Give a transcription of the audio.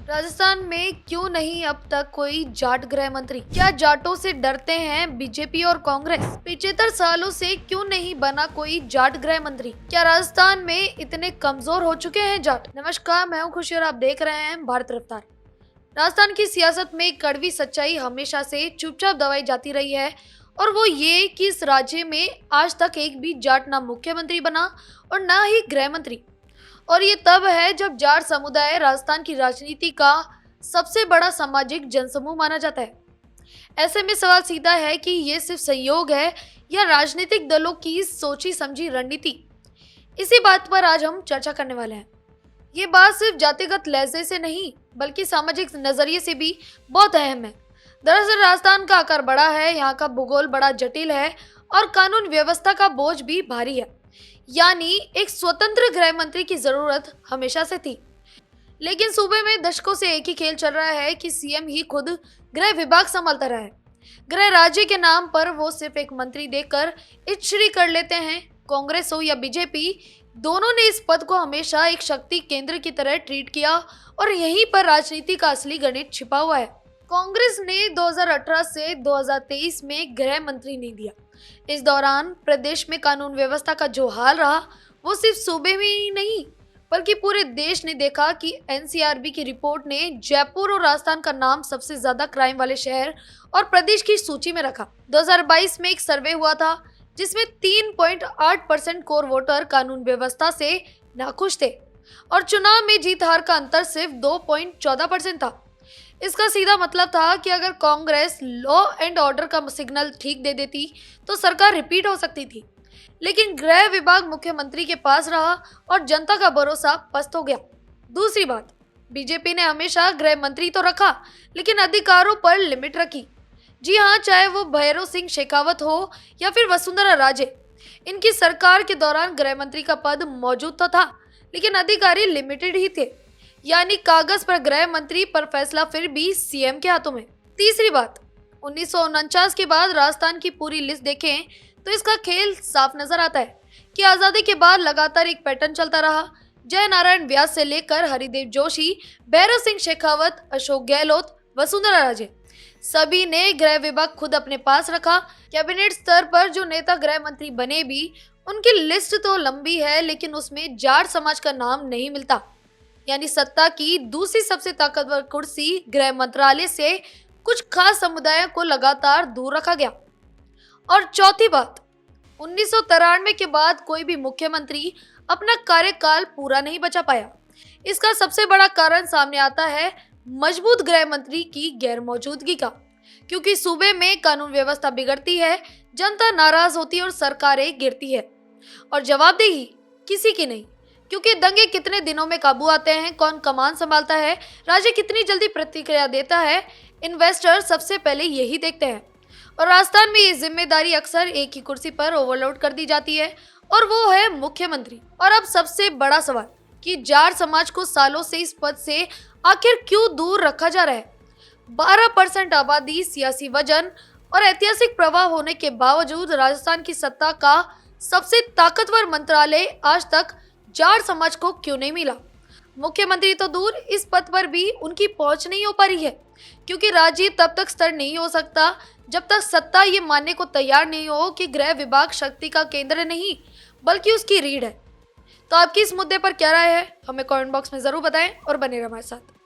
राजस्थान में क्यों नहीं अब तक कोई जाट गृह मंत्री? क्या जाटों से डरते हैं बीजेपी और कांग्रेस? 75 सालों से क्यों नहीं बना कोई जाट गृह मंत्री? क्या राजस्थान में इतने कमजोर हो चुके हैं जाट? नमस्कार, मैं हूं खुशी और आप देख रहे हैं भारत रफ्तार। राजस्थान की सियासत में कड़वी सच्चाई हमेशा से चुपचाप दबाई जाती रही है, और वो ये कि इस राज्य में आज तक एक भी जाट ना मुख्यमंत्री बना और ना ही गृह मंत्री। और ये तब है जब जाट समुदाय राजस्थान की राजनीति का सबसे बड़ा सामाजिक जनसमूह माना जाता है। ऐसे में सवाल सीधा है कि ये सिर्फ संयोग है या राजनीतिक दलों की सोची समझी रणनीति। इसी बात पर आज हम चर्चा करने वाले हैं। ये बात सिर्फ जातिगत लहजे से नहीं बल्कि सामाजिक नजरिए से भी बहुत अहम है। दरअसल राजस्थान का आकार बड़ा है, यहाँ का भूगोल बड़ा जटिल है और कानून व्यवस्था का बोझ भी भारी है। यानी एक स्वतंत्र गृह मंत्री की जरूरत हमेशा से थी। लेकिन सूबे में दशकों से एक ही खेल चल रहा है कि सीएम ही खुद गृह विभाग संभालता रहा है। गृह राज्य के नाम पर वो सिर्फ एक मंत्री देकर इच्छरी कर लेते हैं। कांग्रेस हो या बीजेपी, दोनों ने इस पद को हमेशा एक शक्ति केंद्र की तरह ट्रीट किया और यहीं पर राजनीति का असली गणित छिपा हुआ है। कांग्रेस ने 2018 से 2023 में गृह मंत्री नहीं दिया। इस दौरान प्रदेश में कानून व्यवस्था का जो हाल रहा वो सिर्फ सूबे में ही नहीं बल्कि पूरे देश ने देखा कि एनसीआरबी की रिपोर्ट ने जयपुर और राजस्थान का नाम सबसे ज्यादा क्राइम वाले शहर और प्रदेश की सूची में रखा। 2022 में एक सर्वे हुआ था जिसमें 3.8% कोर वोटर कानून व्यवस्था से नाखुश थे और चुनाव में जीत हार का अंतर सिर्फ 2.14% था। इसका सीधा मतलब था कि अगर कांग्रेस लॉ एंड ऑर्डर का सिग्नल ठीक दे देती तो सरकार रिपीट हो सकती थी। लेकिन गृह विभाग मुख्यमंत्री के पास रहा और जनता का भरोसा पस्त हो गया। दूसरी बात, बीजेपी ने हमेशा गृह मंत्री तो रखा लेकिन अधिकारों पर लिमिट रखी। जी हाँ, चाहे वो भैरव सिंह शेखावत हो या फिर वसुंधरा राजे, इनकी सरकार के दौरान गृह मंत्री का पद मौजूद तो था लेकिन अधिकारी लिमिटेड ही थे। यानी कागज पर गृह मंत्री पर फैसला फिर भी सीएम के हाथों में। तीसरी बात, 1949 के बाद राजस्थान की पूरी लिस्ट देखें तो इसका खेल साफ नजर आता है कि आजादी के बाद लगातार एक पैटर्न चलता रहा। जय नारायण व्यास से लेकर हरिदेव जोशी, भैरव सिंह शेखावत, अशोक गहलोत, वसुंधरा राजे, सभी ने गृह विभाग खुद अपने पास रखा। कैबिनेट स्तर पर जो नेता गृह मंत्री बने भी, उनकी लिस्ट तो लंबी है लेकिन उसमें जाट समाज का नाम नहीं मिलता। यानी सत्ता की दूसरी सबसे ताकतवर कुर्सी गृह मंत्रालय से कुछ खास समुदायों को लगातार दूर रखा गया। और चौथी बात, 1993 के बाद कोई भी मुख्यमंत्री अपना कार्यकाल पूरा नहीं बचा पाया। इसका सबसे बड़ा कारण सामने आता है मजबूत गृह मंत्री की गैर मौजूदगी का, क्योंकि सूबे में कानून व्यवस्था बिगड़ती है, जनता नाराज होती है और सरकारें गिरती है और जवाबदेही किसी की नहीं। क्योंकि दंगे कितने दिनों में काबू आते हैं, कौन कमान संभालता है, राज्य कितनी जल्दी प्रतिक्रिया देता है, इन्वेस्टर सबसे पहले यही देखते हैं। और राजस्थान में ये जिम्मेदारी अक्सर एक ही कुर्सी पर ओवरलोड कर दी जाती है और वो है मुख्यमंत्री। और अब सबसे बड़ा सवाल कि जाट समाज को सालों से इस पद से आखिर क्यों दूर रखा जा रहा है। 12% आबादी, सियासी वजन और ऐतिहासिक प्रभाव होने के बावजूद राजस्थान की सत्ता का सबसे ताकतवर मंत्रालय आज तक जाट समाज को क्यों नहीं मिला। मुख्यमंत्री तो दूर, इस पद पर भी उनकी पहुंच नहीं हो पा रही है, क्योंकि राज्य तब तक स्थिर नहीं हो सकता जब तक सत्ता ये मानने को तैयार नहीं हो कि गृह विभाग शक्ति का केंद्र नहीं बल्कि उसकी रीढ़ है। तो आपकी इस मुद्दे पर क्या राय है, हमें कमेंट बॉक्स में जरूर बताएं और बने रहें हमारे साथ।